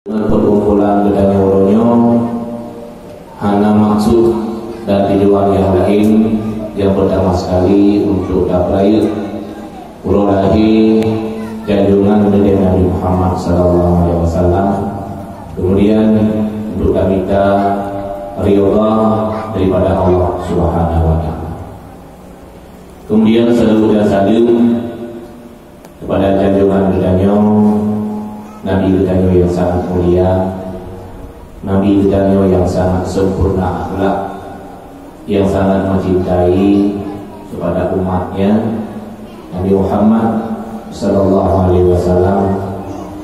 Dengan perkumpulan gedanya uronyo hana maksud dan tujuan yang lain yang pertama sekali untuk dapat urolahi janjungan dari Nabi Muhammad SAW, kemudian untuk minta ridha daripada Allah Subhanahu wa Ta'ala. Kemudian selalu dan saling kepada janjungan gedanya Nabi kita yang sangat mulia, Nabi kita yang sangat sempurna akhlak, yang sangat mencintai kepada umatnya, Nabi Muhammad sallallahu alaihi wasallam,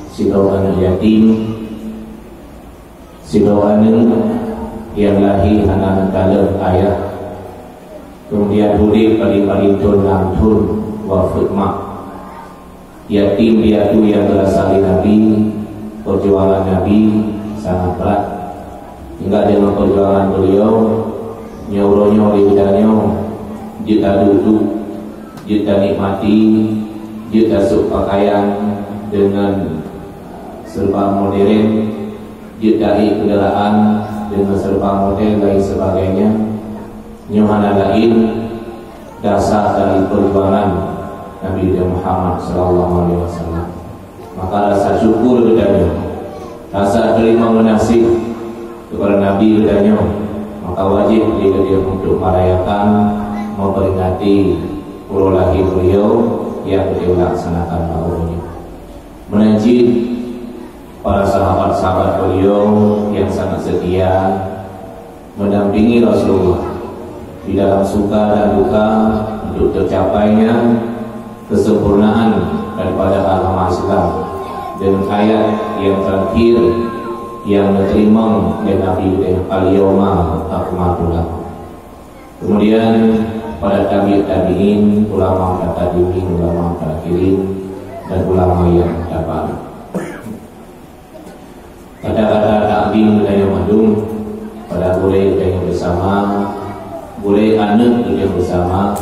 sidoan yatim, sidoan yang lahir anak kala ayah, kemudian hudik paling tun tun wafud mak. Yatim dia tu yang berasal dari Nabi, perjuangan Nabi sangat berat. Hingga dengan perjuangan beliau, nyauronyo diudanyo, kita duduk, kita nikmati, kita sup pakaian dengan serba modern, kita kendaraan dengan serba modern dan sebagainya. Nyohana lain dasar dari perjuangan Nabi Muhammad SAW. Maka rasa syukur bedanya, rasa terima menasih kepada Nabi bedanya, maka wajib bagi dia untuk merayakan, memperingati urolahi beliau yang dilaksanakan tahunnya. Menajid para sahabat-sahabat beliau yang sangat setia mendampingi Rasulullah di dalam suka dan duka untuk tercapainya kesempurnaan daripada agama Islam dengan ayat yang terakhir yang diterima oleh Nabi al-yawma akmaltu lakum. Kemudian pada tabi'in, ulama mutaqaddimin, ulama mutakhirin, dan ulama yang dapat kata-kata takdim budaya madung pada boleh budaya bersama, boleh anak budaya bersama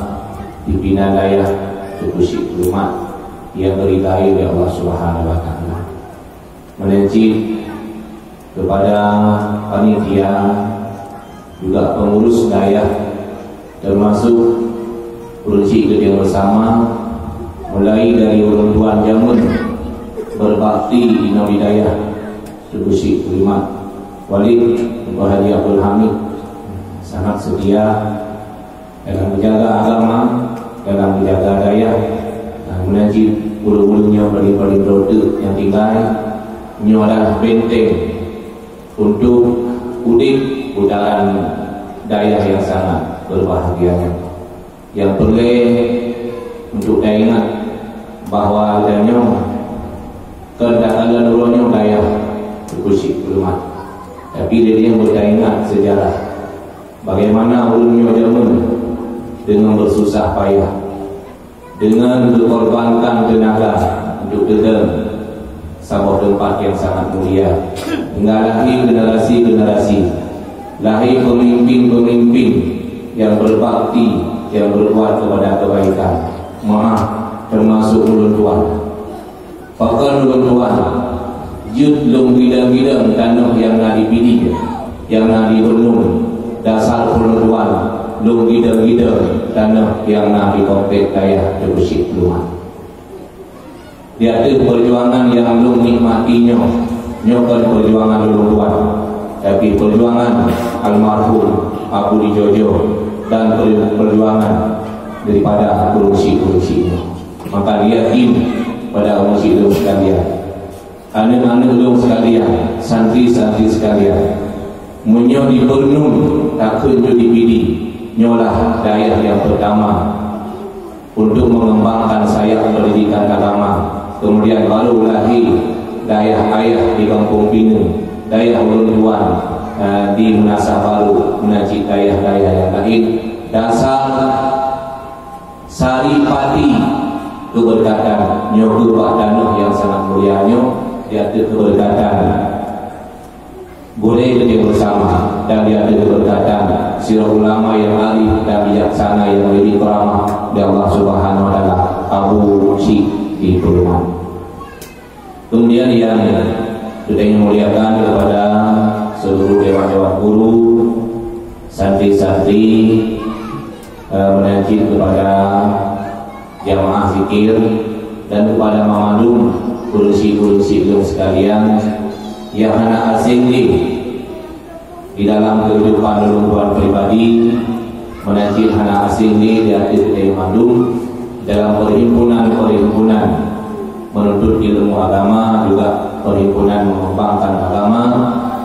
dibina daya kusyik rumah yang diridai oleh Allah Subhanahu wa Ta'ala. Menencik kepada panitia juga pengurus daya, termasuk urusi yang bersama, mulai dari orang tuan jamun berbakti di Nabi Daya kusyik rumah Walid Haji Abdul Hamid sangat setia dalam menjaga agama, dalam menjaga daya, menajib bulu-bulunya paling-paling roda yang tinggal adalah benteng untuk udik udaran daya yang sangat berbahagia, yang perlu untuk daya ingat bahawa adanya kedatangan urunnya daya berkusik berumah, tapi dia yang berdaya ingat sejarah bagaimana urunnya zaman dengan bersusah payah, dengan berkorbankan tenaga untuk dedam sebuah tempat yang sangat mulia, hingga lahir generasi-generasi, lahir pemimpin-pemimpin yang berbakti, yang berbuat kepada kebaikan. Maaf, termasuk ulun tuan. Bahkan ulun tuan, jut long bidang-bidang tanah yang nak dipilih, yang nak dibenung, dasar ulun tuan. Long gida-gida tanah yang Nabi kompet daya terusik keluar. Dia ada perjuangan yang belum nikmatinya, nyokal perjuangan dulu tuan, tapi perjuangan almarhum Abu di Jojo dan perjuangan daripada urusi-urusinya. Maka dia tim pada urusi sekalian, anak-anak dulu sekalian, santri-santri sekalian, munyo dipenuh takut dipilih. Nyolah daya yang pertama untuk mengembangkan sayap pendidikan agama, kemudian baru lahir daya ayah di Kampung Pinu, daya ulun tuan di Menasah Baru, menajid daya-daya yang lain. Dasar saripati keberkatan nyogur tanah yang sangat mulianya, dia keberkatan boleh kerja bersama, dan dia ada keberkatan sirah ulama yang arif dan bijaksana yang lebih keramah dari Allah Subhanahu wa Ta'ala Abu Syik di Perumahan. Kemudian yang Sudah muliakan kepada seluruh dewan-dewan guru, santri-santri, menajib kepada jamaah zikir, dan kepada mamalum kursi-kursi ilmu sekalian yang anak asing di dalam kehidupan lingkungan pribadi, menajib anak asing di hati dari mandum dalam perhimpunan menuntut ilmu agama, juga perhimpunan mengembangkan agama,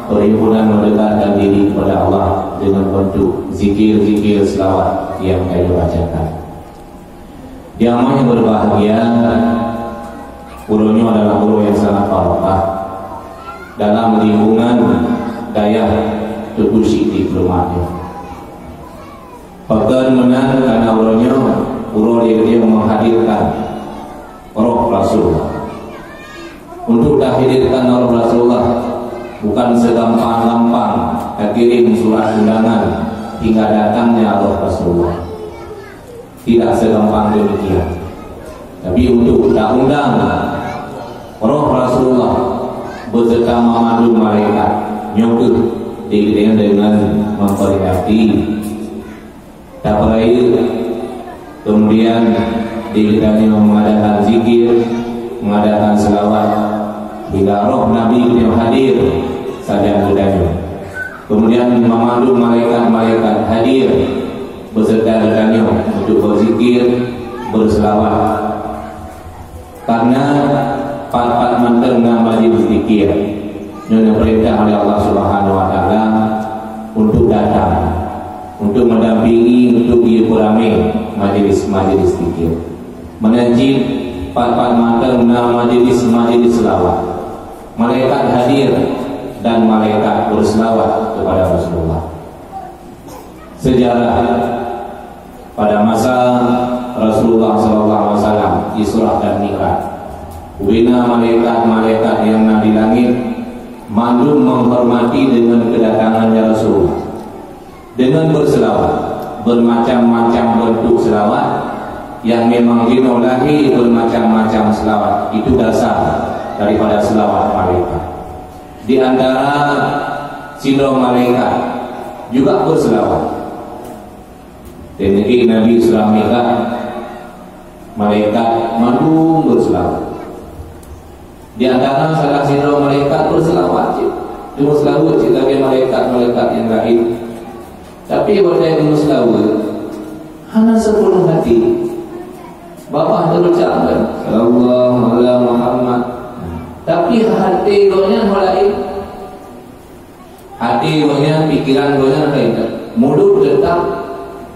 perhimpunan mendekatkan diri kepada Allah dengan bentuk zikir-zikir selawat yang saya bacakan. Jamaah yang berbahagia, gurunya adalah guru yang sangat barokah dalam lingkungan daya Tugu Siti Perumahan. Bahkan menang karena guru dia menghadirkan roh Rasulullah. Untuk dihadirkan roh Rasulullah bukan segampang-gampang kirim surat undangan hingga datangnya roh Rasulullah. Tidak segampang demikian. Tapi untuk undang roh Rasulullah beserta memandu malaikat nyokut dengan memperingati tabrail, kemudian dikiranya mengadakan zikir, mengadakan selawat hingga roh Nabi yang hadir saja kepadanya. Kemudian memandu malaikat-malaikat hadir beserta dengannya untuk berzikir, berselawat. Karena part-part mendengar majlis zikir yang diperintah oleh Allah Subhanahu Wa Taala untuk datang, untuk mendampingi, untuk beramai majlis-majlis zikir, menajib part-part mendengar majlis-majlis selawat. Malaikat hadir dan malaikat berselawat kepada Rasulullah. Sejarah pada masa Rasulullah SAW Isra dan Mi'raj, bina malaikat-malaikat yang ada di langit mandum menghormati dengan kedatangannya Rasulullah dengan berselawat, bermacam-macam bentuk selawat yang memang dinolahi bermacam-macam selawat. Itu dasar daripada selawat malaikat. Di antara sindrom malaikat juga berselawat. Jadi Nabi SAW malaikat mandung berselawat. Di antara salah sindrom malaikat berselawat. Cuma selawat tapi malaikat-malaikat yang lain. Tapi berdaya muslim hanya sepenuh hati. Bapak terucapkan Sallallahu alaihi Muhammad. Tapi hati gonya mulai, hati gonya, pikiran gonya lain. Mulut tetap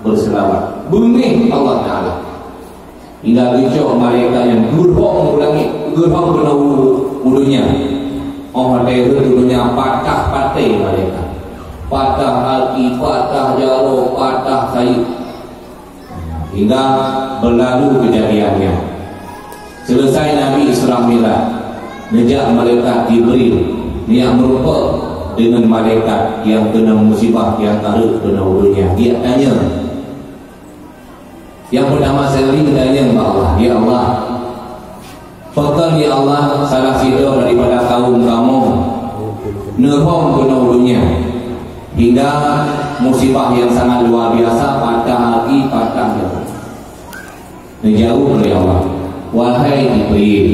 berselawat. Bumi Allah Taala. Hingga gicau malaikat yang gerhong ulangi, gerhong kena ulunya. Oh hati dulunya patah-patah malaikat. Patah hati, patah jauh, patah kayu, hingga berlalu kejadiannya. Selesai Nabi Isra Mi'raj, nejak malaikat Jibril yang merupa dengan malaikat yang kena musibah, yang taruh kena ulunya. Dia tanya, yang pertama sekali tanya kepada Allah, ya Allah, fakal ya Allah salah sido daripada kaum kamu nerhom kena ulunya hingga musibah yang sangat luar biasa, patah hati, patah jauh. Menjauh oleh Allah, wahai Jibril,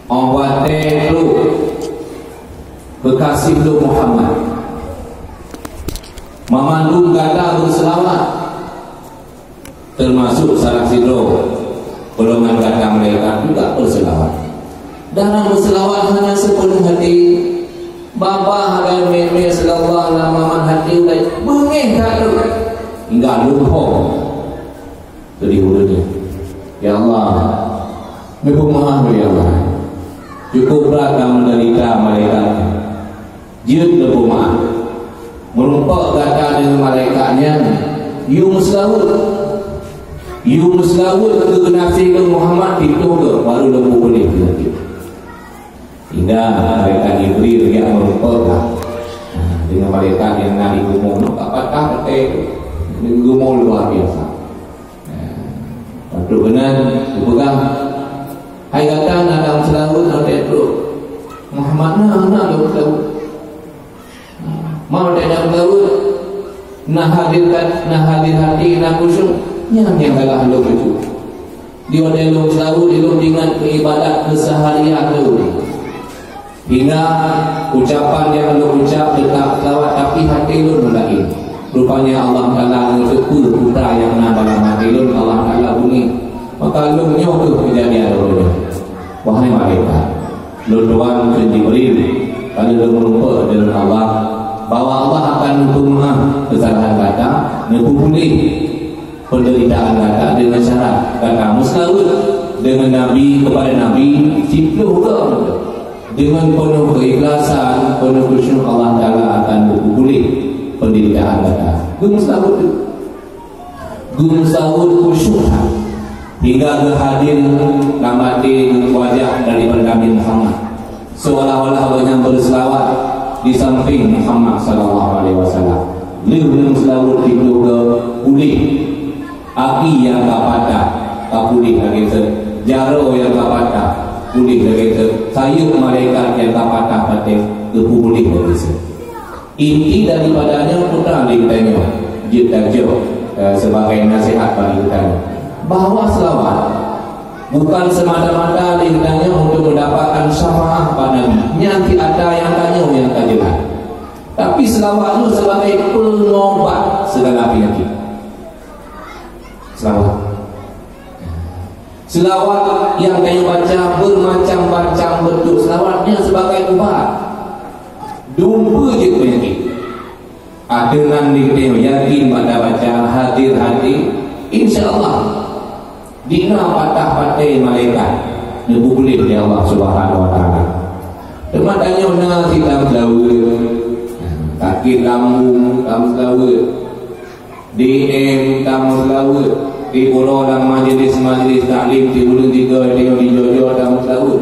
awate lu bekasih lu Muhammad memandung kata berselawat, termasuk salah sidro golongan kata mereka juga berselawat. Dalam berselawat hanya sepenuh hati. Bapa dan meme selawat lama hati udah bengih kadu hingga lupa dari hulunya. Ya Allah, Ibu maaf ya Allah, cukup beragam menderita malaikat. Jid lebu maaf, melumpak kata dengan malaikatnya, Yunus Lawud ke nafsi Muhammad itu baru lebu boleh lagi. Hingga malaikat Jibril yang merupakan dengan malaikat yang nari gumul, apakah gumul luar biasa. Waktu benar dipegang, hai kata dalam selawut nanti itu Muhammad nak tahu. Mau tidak tahu nak hadir hati nak khusyuk yang kalah lo itu. Dia lo tahu dia lo dengan ibadat keseharian lo. Hingga ucapan yang lo ucap dekat selawat tapi hati lo lain. Rupanya Allah Taala mengukur putra yang dalam hati lo, Allah Taala bunyi. Maka lo nyoba kejadian lo. Wahai malaikat, lo doang ke Jibril, kalau lo melupa dengan Allah, bahwa Allah akan hukum kesalahan kata, menghukumi penderitaan kata dengan syarat kata musnawud dengan Nabi kepada Nabi cipta dengan penuh keikhlasan, penuh khusyuk Allah Taala akan menghukumi penderitaan kata. Gumsawud khusyuk hingga berhadir namati wajah daripada Nabi Muhammad, seolah-olah banyak berselawat di samping Muhammad sallallahu alaihi wasallam. Belum selawat itu ke pulih api yang tak patah, tak pulih lagi tu. Jaro yang tak patah, pulih lagi tu. Sayur malaikat yang tak patah patah, ke pulih lagi tu. Inti daripadanya putra ditanya, kita jauh sebagai nasihat bagi kita, bahawa selawat bukan semata-mata ditanya untuk mendapatkan syafaat pada Nabi. Nanti ada yang tanya yang tak jelas. Tapi selawat itu sebagai pengobat segala penyakit. Selawat yang kamu baca bermacam-macam bentuk. Selawatnya sebagai obat. Dumpa je penyakit. Dengan dikatakan yakin pada baca hadir-hadir, insya-Allah dina patah-patah malaikat boleh di Allah Subhanahu wa taala. Teman tanya nak kita selawat, sakit lambung kamu selawat, DM kamu selawat, di pulau dalam majlis taklim di bulan 3 tengok di Jojo kamu selawat.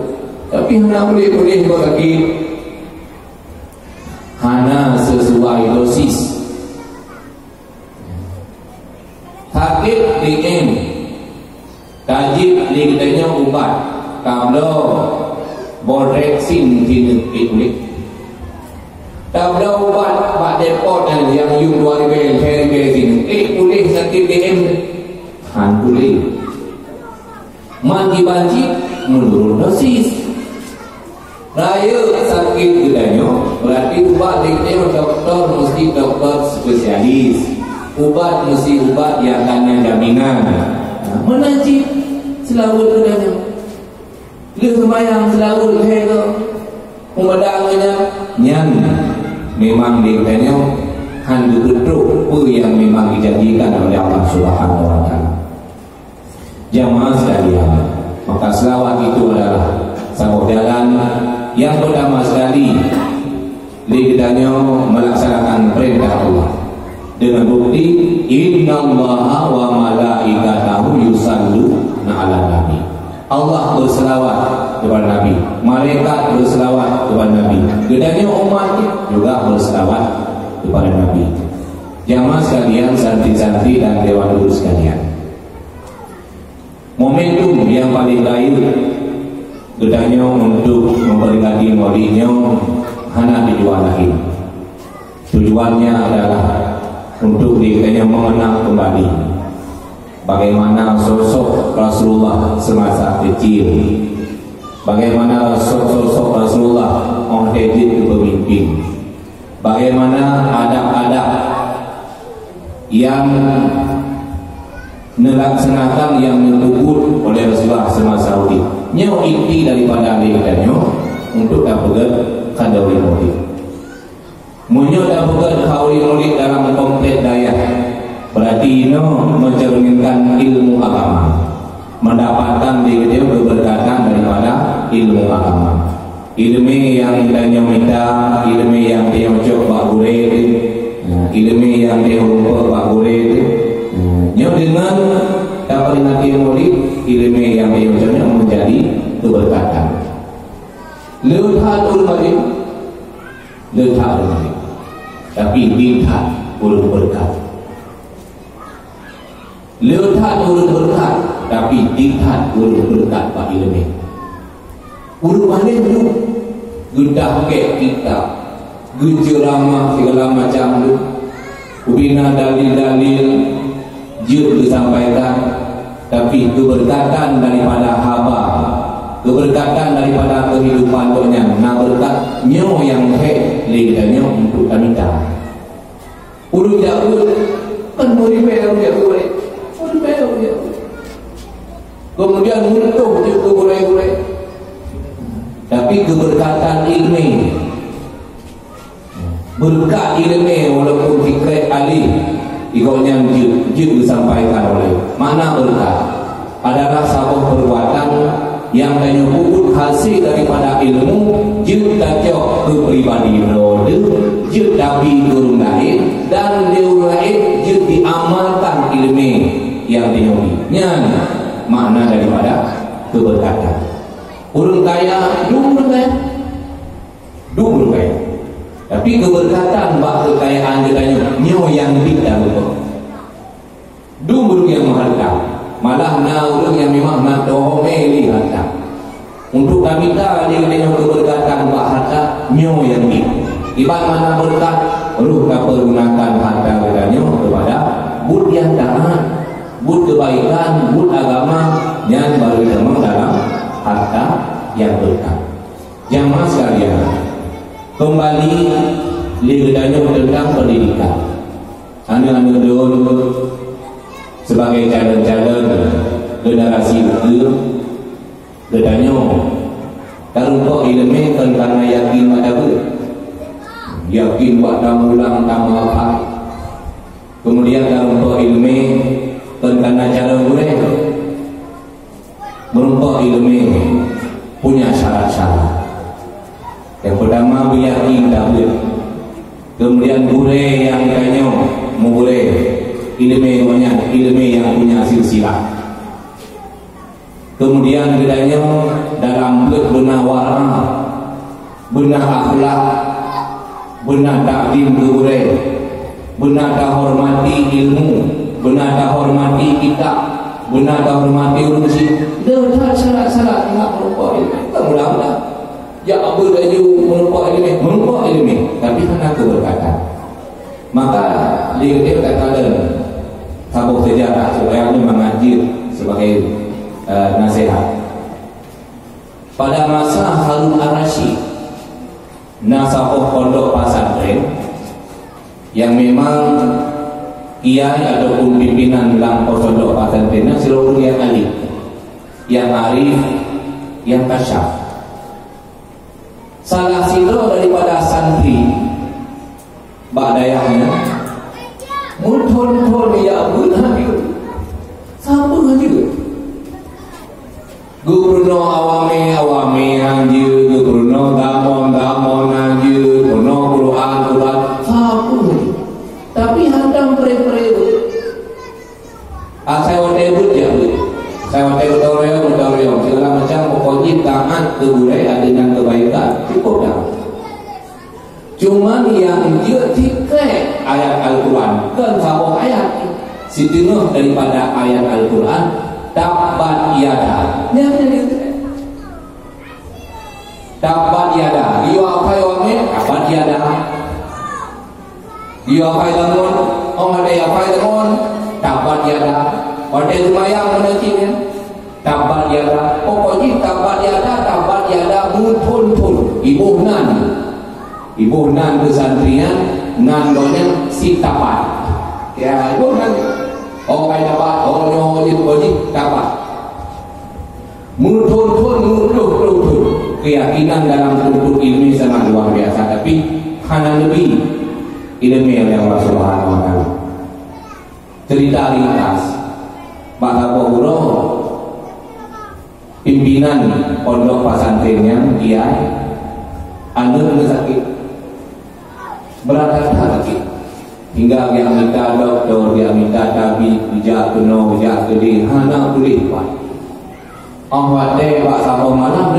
Tapi nak boleh kau lagi hana sesuai dosis. Sakit DM tajib dikatanya ubat kalau boreksin jenis kulit, kalau ubat Pak Depot yang yung 2 ribu kulit sakit DM kulit mandi banci menurun dosis. Raya sakit katanya berarti ubat dikatanya doktor mesti dokter spesialis, ubat mesti ubat yang tanya jaminan. Menajib selawat katanya, dia sembahyang selawat ke umadangnya yang memang dia katanya handu betul apa yang memang dijanjikan oleh Allah Subhanahu wa taala. Jamaah sekalian, maka selawat itu adalah satu jalan yang pertama sekali dia katanya melaksanakan perintah Allah dengan bukti innallaha wa malaikatahu yusalluna 'alan nabi. Allah berselawat kepada Nabi, malaikat berselawat kepada Nabi, gedanya umat juga berselawat kepada Nabi. Jamaah sekalian, santri-santri dan dewan guru sekalian, momentum yang paling baik gedanya untuk memperingati maulidnya hanya tujuan lain. Tujuannya adalah untuk dirinya mengenang kembali bagaimana sosok Rasulullah semasa kecil, bagaimana sosok Rasulullah menjadi pemimpin, bagaimana adab-adab yang melaksanakan yang disebut oleh Rasulullah semasa hidup. Nyo inti daripada dirinya untuk dapat kadawi maulid. Munyo dapat kadawi maulid dalam komplit daya. Berarti ini mencerminkan ilmu agama, mendapatkan dia keberkatan daripada ilmu agama. Ilmu yang kita minta, ilmu yang dia coba boleh, ilmu yang dia lupa pak boleh. Nyo dengan dapat nanti maulid, ilmu yang dia coba menjadi keberkatan. Lehat ulmaid, tapi lihat ulul berkat. Lehat ulul berkat, tapi lihat ulul berkat pak ilmu. Ulul mana dulu? gedah ke kita, gejeramah segala macam tu, ubina dalil-dalil jut disampaikan, tapi keberkatan daripada haba, keberkatan daripada kehidupan dunia, nak berkat nyo yang hek leganya untuk kami dah. Ulu jauh kan boleh bayar boleh, boleh bayar. Kemudian muncul je kegurai-gurai. Tapi keberkatan ilmu, berkat ilmu walaupun fikret alih, ikutnya jut disampaikan oleh mana berkat adalah sebuah perbuatan yang hanya puput hasil daripada ilmu, jut tajak ke pribadi rode, jut tapi guru lain, dan guru lain jut diamalkan ilmu yang dinyobinya. Makna daripada keberkatan. Orang kaya, dulu kaya. Tapi keberkatan bak kekayaan katanya nyo yang tidak betul. Dulu yang mengharta, malah na orang yang memang nak dohomeli harta. Untuk kami tak dia keberkatan bak harta nyo yang tidak. Ibarat mana berkat, ruh tak pergunakan harta katanya kepada bud yang taat, bud kebaikan, bud agama yang baru memang dalam harta yang berkah. Jamaah sekalian, kembali lihatnya tentang pendidikan. Anda dulu sebagai calon-calon generasi itu, katanya kalau ilmu kan karena yakin ada yakin buat ulang tambah apa. Kemudian kalau ilmu kan karena cara boleh merumpah ilmu punya syarat-syarat. Yang pertama beryakin tak boleh. Kemudian boleh yang kanya boleh ilmu yang punya silsilah. Kemudian bedanya dalam benar warna, benar akhlak, benar takdim boleh, benar tak hormati ilmu, benar tak hormati kitab, benar tak hormati urusi. Dah syarat-syarat nak merupakan ilmu. Tak mula-mula. Ya apa daju merupakan ilmu, tapi kena keberkatan. Maka dia katakan sabuk sejarah supaya ini mengajar sebagai nasihat. Pada masa Harun Ar-Rasyid, nasabah pondok pesantren yang memang kiai ataupun pimpinan dalam pondok pesantren seluruh yang alim, yang arif, yang kasyaf. Salah siro daripada santri Ba'dayahnya muntun ya benar dia sama juga gubernur awame anjir, gubernur damon anjir, gubernur Quran sama juga. Tapi hadam pre-pre saya watebut ya saya watebut segala macam pokoknya taat kebudayaan dengan kebaikan cukup dah. Cuma yang dia tikai ayat Al-Quran kan sabuk ayat setengah daripada ayat Al-Quran tabat yada tabat yada dia apa yang tabat yada dia apa yang orang ada apa yang tabat yada orang semayang menakibnya tabat yada pokoknya tabat yada muntun ibu nan kesantrian nan donya si tabat ya ibu nan orang tabat orang wajib tabat muntun keyakinan dalam tuntut ilmu sangat luar biasa. Tapi hanya lebih ilmu yang Allah Subhanahu wa Ta'ala. Cerita ringkas Pak Guru pimpinan pondok pesantrennya dia anu sakit berat sakit hingga dia minta doktor, dia minta tabib, bijak kuno, bijak gede, hana boleh pak. Awak pak sabau malam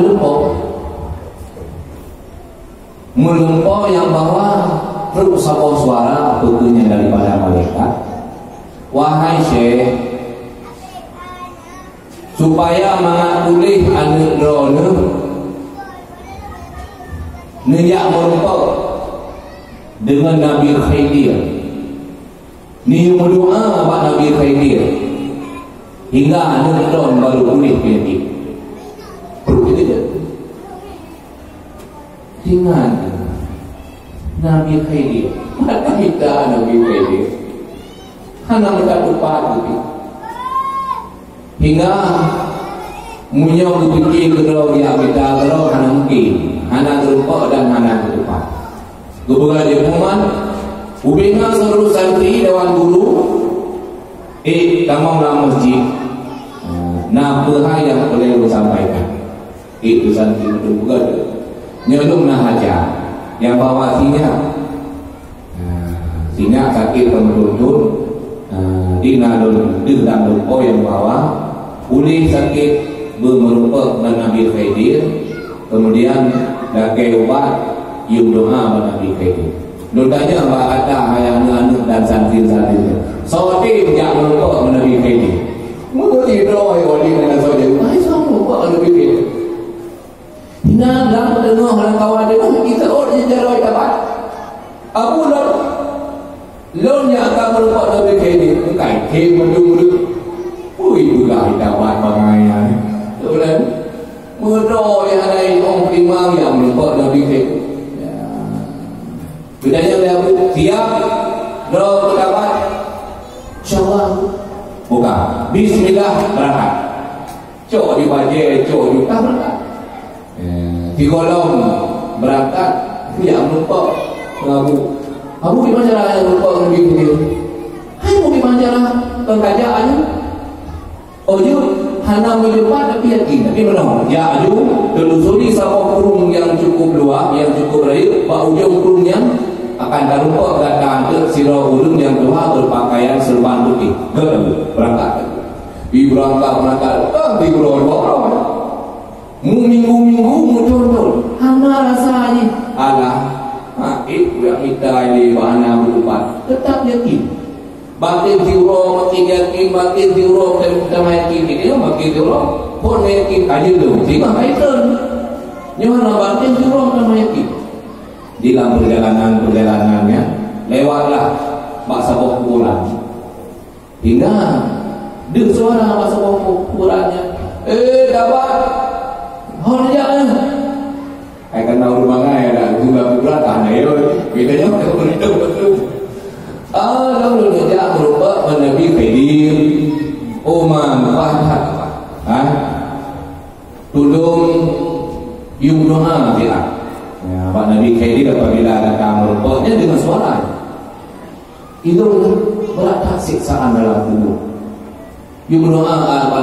melumpau yang bawa terus sabau suara tentunya daripada malaikat. Wahai Syekh, supaya mengakuli anu drone Nejak merumpok dengan Nabi Khidir. Ni berdoa Pak Nabi Khidir hingga anak tahun baru pulih penyakit. Perlu kita je ingat Nabi Khidir. Mana kita Nabi Khidir? Hana kita lupa tu. Hingga munya berfikir kalau dia kita kalau hana mungkin, hana terlupa dan hana terlupa. Kebetulan dia pemain, ubinga seluruh santri dewan guru, tamanglah masjid. Nah, apa yang boleh disampaikan? Itu santri itu juga. Nyelum nak hajar, yang bawa singa sakit penuntun, di nalun dalam lupa yang bawa. Pulih sakit bermerupak dengan Nabi Khidir, kemudian dakai ubat yung doa dengan Nabi Khidir. Notanya apa kata hayang anu dan santri-santri sotim jak merupak dengan Nabi Khidir. Mesti doa wali dengan sotim. Ai sama merupak dengan Nabi Khidir. Hina dalam dengar orang kawan dia kita orang jarak dapat. Abu lon yang akan merupak Nabi Khidir kai ke mendu. Ui juga dapat bangaya. Betul. Mudah yang lain orang primang yang melupak Nabi Khidir. Bedanya dia siap. Doa dapat. InsyaAllah. Buka. Bismillah berangkat. Cok dibaca, cok dibuka berangkat. Di kolom berangkat. Yang melupak mengaku. Abu gimana caranya melupak Nabi Khidir? Hai mau gimana cara pengajaannya? Oh you hana melupa tapi yakin tapi benar. Ya you telusuri sama kurung yang cukup luas, yang cukup raih, pak ujung kurungnya akan terlupa datang ke sirah udung yang tua berpakaian serban putih. Berangkat. Di berangkat di berangkat. Minggu muncul. Hana rasanya. Alah, itu yang kita ini bahana melupa. Tetap yakin. Batin diurang makin yakin, batin diurang dan yakin ini makin diurang pun yakin aja tu sehingga kaitan nyawa batin diurang dan yakin di dalam perjalanannya lewatlah baksa bokuran hingga dengar suara baksa bokurannya dapat horja akan tahu rumah saya dah juga beratan ayo bedanya betul lalu dia berupa Nabi Khidir Oman Fathat tolong yung doa dia Pak Nabi Khidir apabila datang merupanya dengan suara itu berat siksaan dalam tubuh yung doa